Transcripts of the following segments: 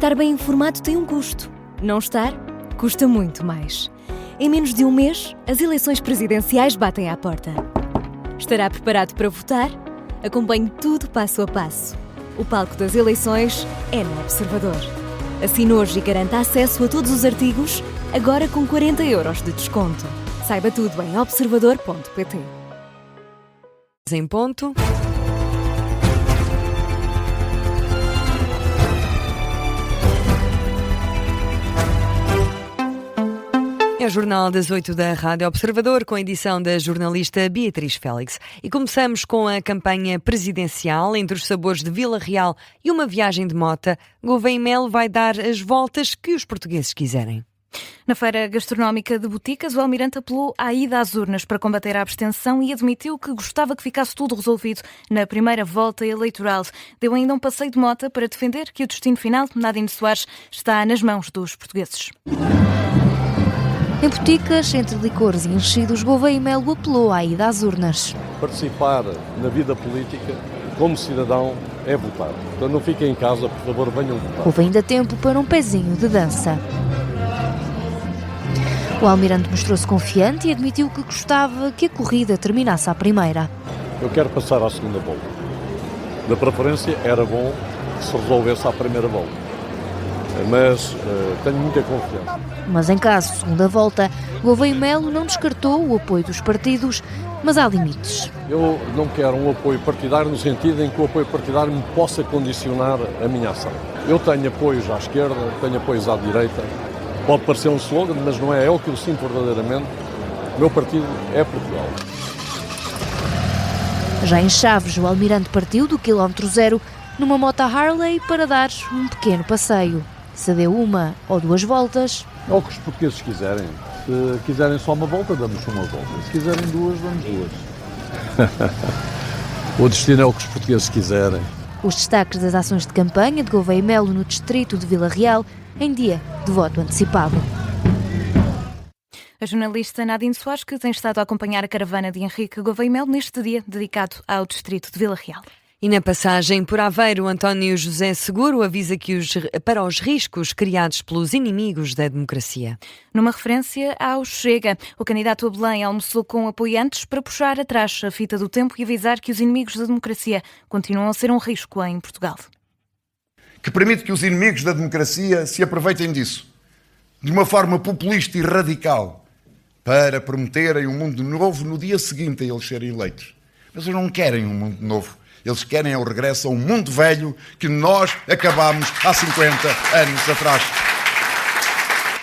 Estar bem informado tem um custo. Não estar, custa muito mais. Em menos de um mês, as eleições presidenciais batem à porta. Estará preparado para votar? Acompanhe tudo passo a passo. O palco das eleições é no Observador. Assine hoje e garanta acesso a todos os artigos, agora com 40 € de desconto. Saiba tudo em observador.pt. Em ponto. É o Jornal das 8 da Rádio Observador, com a edição da jornalista Beatriz Félix. E começamos com a campanha presidencial. Entre os sabores de Vila Real e uma viagem de mota, Gouveia e Melo vai dar as voltas que os portugueses quiserem. Na feira gastronómica de Boticas, o Almirante apelou à ida às urnas para combater a abstenção e admitiu que gostava que ficasse tudo resolvido na primeira volta eleitoral. Deu ainda um passeio de mota para defender que o destino final, Nadine Soares, está nas mãos dos portugueses. Em Boticas, entre licores e enchidos, Gouveia e Melo apelou à ida às urnas. Participar na vida política, como cidadão, é votar. Então não fiquem em casa, por favor, venham votar. Houve ainda tempo para um pezinho de dança. O Almirante mostrou-se confiante e admitiu que gostava que a corrida terminasse à primeira. Eu quero passar à segunda volta. Na preferência, era bom que se resolvesse à primeira volta. Mas tenho muita confiança. Mas em caso de segunda volta, Gouveia e Melo não descartou o apoio dos partidos, mas há limites. Eu não quero um apoio partidário no sentido em que o apoio partidário me possa condicionar a minha ação. Eu tenho apoios à esquerda, tenho apoios à direita. Pode parecer um slogan, mas não é o que eu sinto verdadeiramente. O meu partido é Portugal. Já em Chaves, o Almirante partiu do quilómetro zero numa moto Harley para dar um pequeno passeio. Se deu uma ou duas voltas... É o que os portugueses quiserem. Se quiserem só uma volta, damos uma volta. Se quiserem duas, damos duas. O destino é o que os portugueses quiserem. Os destaques das ações de campanha de Gouveia e Melo no distrito de Vila Real em dia de voto antecipado. A jornalista Nadine Soares, que tem estado a acompanhar a caravana de Henrique Gouveia e Melo neste dia dedicado ao distrito de Vila Real. E na passagem por Aveiro, António José Seguro avisa que para os riscos criados pelos inimigos da democracia. Numa referência ao Chega, o candidato a Belém almoçou com apoiantes para puxar atrás a fita do tempo e avisar que os inimigos da democracia continuam a ser um risco em Portugal. Que permite que os inimigos da democracia se aproveitem disso, de uma forma populista e radical, para prometerem um mundo novo no dia seguinte a eles serem eleitos. Mas eles não querem um mundo novo. Eles querem o regresso a um mundo velho que nós acabámos há 50 anos atrás.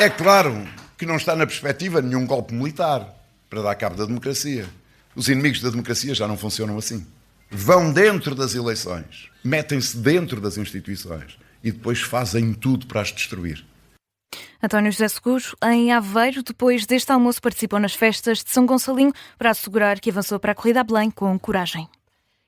É claro que não está na perspectiva nenhum golpe militar para dar cabo da democracia. Os inimigos da democracia já não funcionam assim. Vão dentro das eleições, metem-se dentro das instituições e depois fazem tudo para as destruir. António José Seguro, em Aveiro, depois deste almoço, participou nas festas de São Gonçalinho para assegurar que avançou para a corrida a Belém com coragem.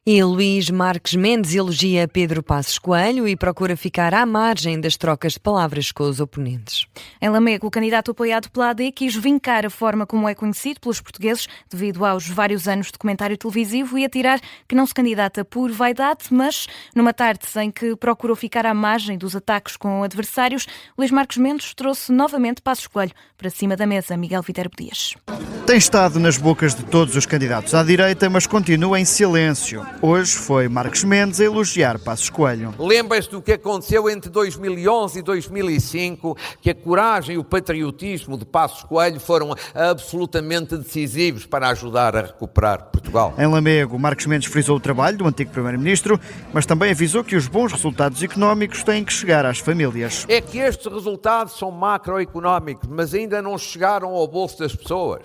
E Luís Marques Mendes elogia Pedro Passos Coelho e procura ficar à margem das trocas de palavras com os oponentes. Em Lamego, o candidato apoiado pela AD quis vincar a forma como é conhecido pelos portugueses devido aos vários anos de comentário televisivo e atirar que não se candidata por vaidade, mas numa tarde em que procurou ficar à margem dos ataques com adversários, Luís Marques Mendes trouxe novamente Passos Coelho para cima da mesa. Miguel Viterbo Dias. Tem estado nas bocas de todos os candidatos à direita, mas continua em silêncio. Hoje foi Marques Mendes a elogiar Passos Coelho. Lembra-se do que aconteceu entre 2011 e 2005, que a coragem e o patriotismo de Passos Coelho foram absolutamente decisivos para ajudar a recuperar Portugal. Em Lamego, Marques Mendes frisou o trabalho do antigo primeiro-ministro, mas também avisou que os bons resultados económicos têm que chegar às famílias. É que estes resultados são macroeconómicos, mas ainda não chegaram ao bolso das pessoas.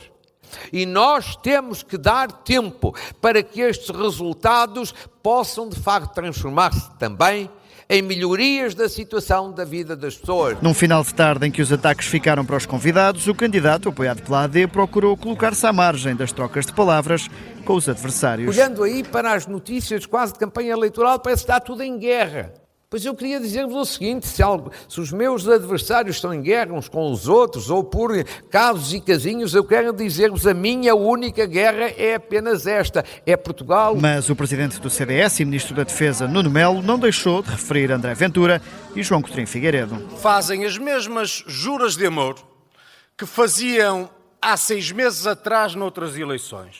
E nós temos que dar tempo para que estes resultados possam de facto transformar-se também em melhorias da situação da vida das pessoas. Num final de tarde em que os ataques ficaram para os convidados, o candidato, apoiado pela AD, procurou colocar-se à margem das trocas de palavras com os adversários. Olhando aí para as notícias quase de campanha eleitoral, parece que está tudo em guerra. Pois eu queria dizer-vos o seguinte, se os meus adversários estão em guerra uns com os outros, ou por casos e casinhos, eu quero dizer-vos, a minha única guerra é apenas esta, é Portugal. Mas o presidente do CDS e ministro da Defesa, Nuno Melo, não deixou de referir André Ventura e João Coutinho Figueiredo. Fazem as mesmas juras de amor que faziam há 6 meses atrás noutras eleições,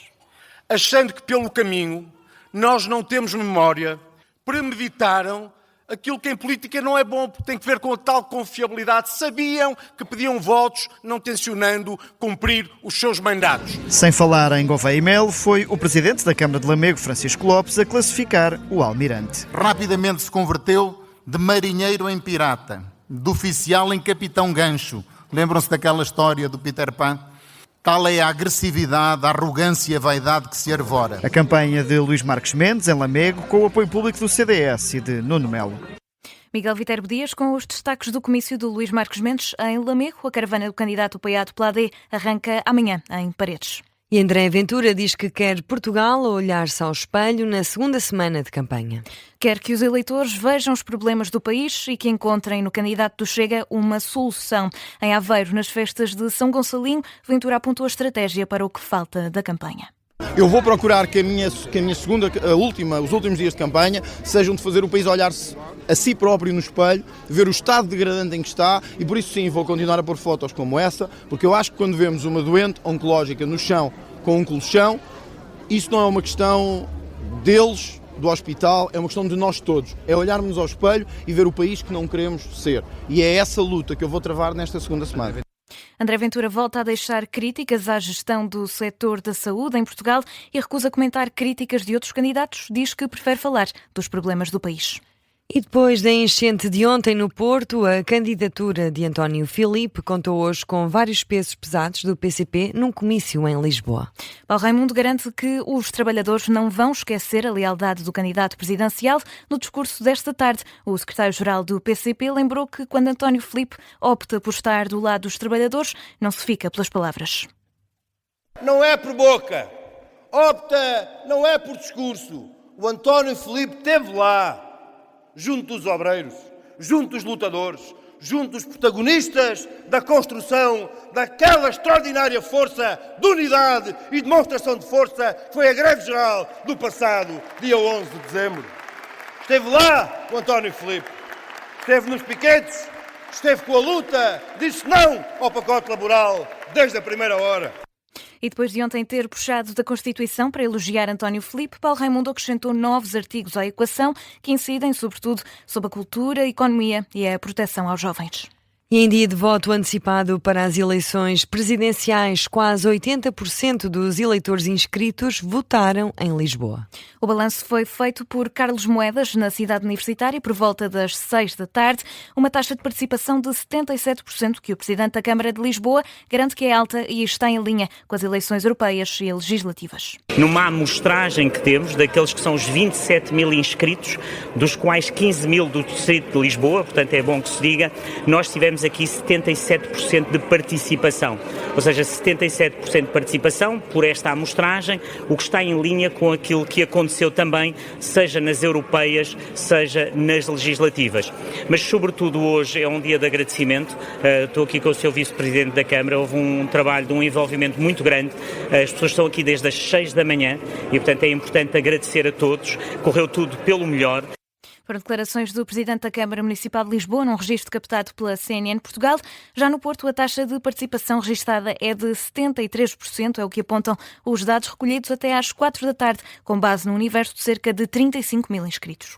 achando que pelo caminho nós não temos memória, premeditaram aquilo que em política não é bom, porque tem que ver com a tal confiabilidade. Sabiam que pediam votos, não tencionando cumprir os seus mandatos. Sem falar em Gouveia e Melo, foi o presidente da Câmara de Lamego, Francisco Lopes, a classificar o almirante. Rapidamente se converteu de marinheiro em pirata, de oficial em capitão gancho. Lembram-se daquela história do Peter Pan? Tal é a agressividade, a arrogância e a vaidade que se arvora. A campanha de Luís Marques Mendes, em Lamego, com o apoio público do CDS e de Nuno Melo. Miguel Viterbo Dias com os destaques do comício do Luís Marques Mendes em Lamego. A caravana do candidato apoiado pela AD arranca amanhã em Paredes. E André Ventura diz que quer Portugal a olhar-se ao espelho na segunda semana de campanha. Quer que os eleitores vejam os problemas do país e que encontrem no candidato do Chega uma solução. Em Aveiro, nas festas de São Gonçalinho, Ventura apontou a estratégia para o que falta da campanha. Eu vou procurar que a minha segunda, os últimos dias de campanha sejam de fazer o país olhar-se a si próprio no espelho, ver o estado degradante em que está, e por isso sim vou continuar a pôr fotos como essa, porque eu acho que quando vemos uma doente oncológica no chão com um colchão, isso não é uma questão deles, do hospital, é uma questão de nós todos. É olharmos ao espelho e ver o país que não queremos ser. E é essa luta que eu vou travar nesta segunda semana. André Ventura volta a deixar críticas à gestão do setor da saúde em Portugal e recusa comentar críticas de outros candidatos. Diz que prefere falar dos problemas do país. E depois da enchente de ontem no Porto, a candidatura de António Filipe contou hoje com vários pesos pesados do PCP num comício em Lisboa. Paulo Raimundo garante que os trabalhadores não vão esquecer a lealdade do candidato presidencial. No discurso desta tarde, o secretário-geral do PCP lembrou que quando António Filipe opta por estar do lado dos trabalhadores, não se fica pelas palavras. Não é por boca, opta não é por discurso. O António Filipe esteve lá, junto dos obreiros, junto dos lutadores, junto dos protagonistas da construção daquela extraordinária força de unidade e demonstração de força que foi a greve geral do passado dia 11 de dezembro. Esteve lá o António Filipe, esteve nos piquetes, esteve com a luta, disse não ao pacote laboral desde a primeira hora. E depois de ontem ter puxado da Constituição para elogiar António Filipe, Paulo Raimundo acrescentou novos artigos à equação que incidem, sobretudo, sobre a cultura, a economia e a proteção aos jovens. E em dia de voto antecipado para as eleições presidenciais, quase 80% dos eleitores inscritos votaram em Lisboa. O balanço foi feito por Carlos Moedas, na cidade universitária, por volta das 6 da tarde. Uma taxa de participação de 77% que o presidente da Câmara de Lisboa garante que é alta e está em linha com as eleições europeias e legislativas. Numa amostragem que temos daqueles que são os 27 mil inscritos, dos quais 15 mil do distrito de Lisboa, portanto é bom que se diga, nós tivemos aqui 77% de participação, ou seja, 77% de participação por esta amostragem, o que está em linha com aquilo que aconteceu também, seja nas europeias, seja nas legislativas. Mas, sobretudo, hoje é um dia de agradecimento. Estou aqui com o Sr. Vice-Presidente da Câmara, houve um trabalho de um envolvimento muito grande, as pessoas estão aqui desde as 6 da manhã e, portanto, é importante agradecer a todos, correu tudo pelo melhor. Foram declarações do Presidente da Câmara Municipal de Lisboa, num registro captado pela CNN Portugal. Já no Porto, a taxa de participação registada é de 73%, é o que apontam os dados recolhidos até às 4 da tarde, com base no universo de cerca de 35 mil inscritos.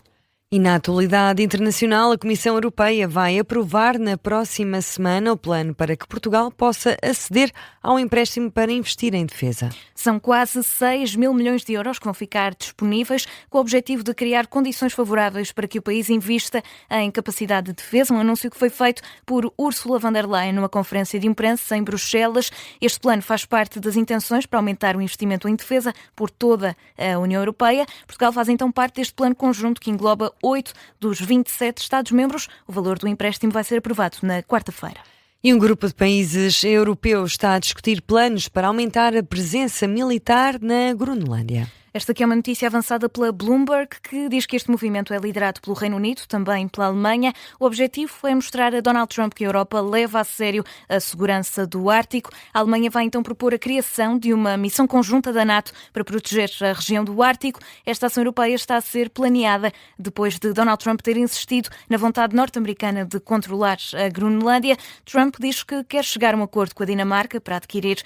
E na atualidade internacional, a Comissão Europeia vai aprovar na próxima semana o plano para que Portugal possa aceder ao empréstimo para investir em defesa. São quase 6 mil milhões de euros que vão ficar disponíveis com o objetivo de criar condições favoráveis para que o país invista em capacidade de defesa, um anúncio que foi feito por Ursula von der Leyen numa conferência de imprensa em Bruxelas. Este plano faz parte das intenções para aumentar o investimento em defesa por toda a União Europeia. Portugal faz então parte deste plano conjunto que engloba 8 dos 27 Estados-membros. O valor do empréstimo vai ser aprovado na quarta-feira. E um grupo de países europeus está a discutir planos para aumentar a presença militar na Groenlândia. Esta aqui é uma notícia avançada pela Bloomberg, que diz que este movimento é liderado pelo Reino Unido, também pela Alemanha. O objetivo é mostrar a Donald Trump que a Europa leva a sério a segurança do Ártico. A Alemanha vai então propor a criação de uma missão conjunta da NATO para proteger a região do Ártico. Esta ação europeia está a ser planeada depois de Donald Trump ter insistido na vontade norte-americana de controlar a Groenlândia. Trump diz que quer chegar a um acordo com a Dinamarca para adquirir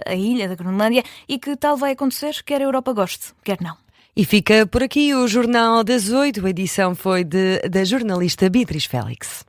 a ilha da Groenlândia e que tal vai acontecer, quer a Europa goste, quer não. E fica por aqui o Jornal das 8. A edição foi da jornalista Beatriz Félix.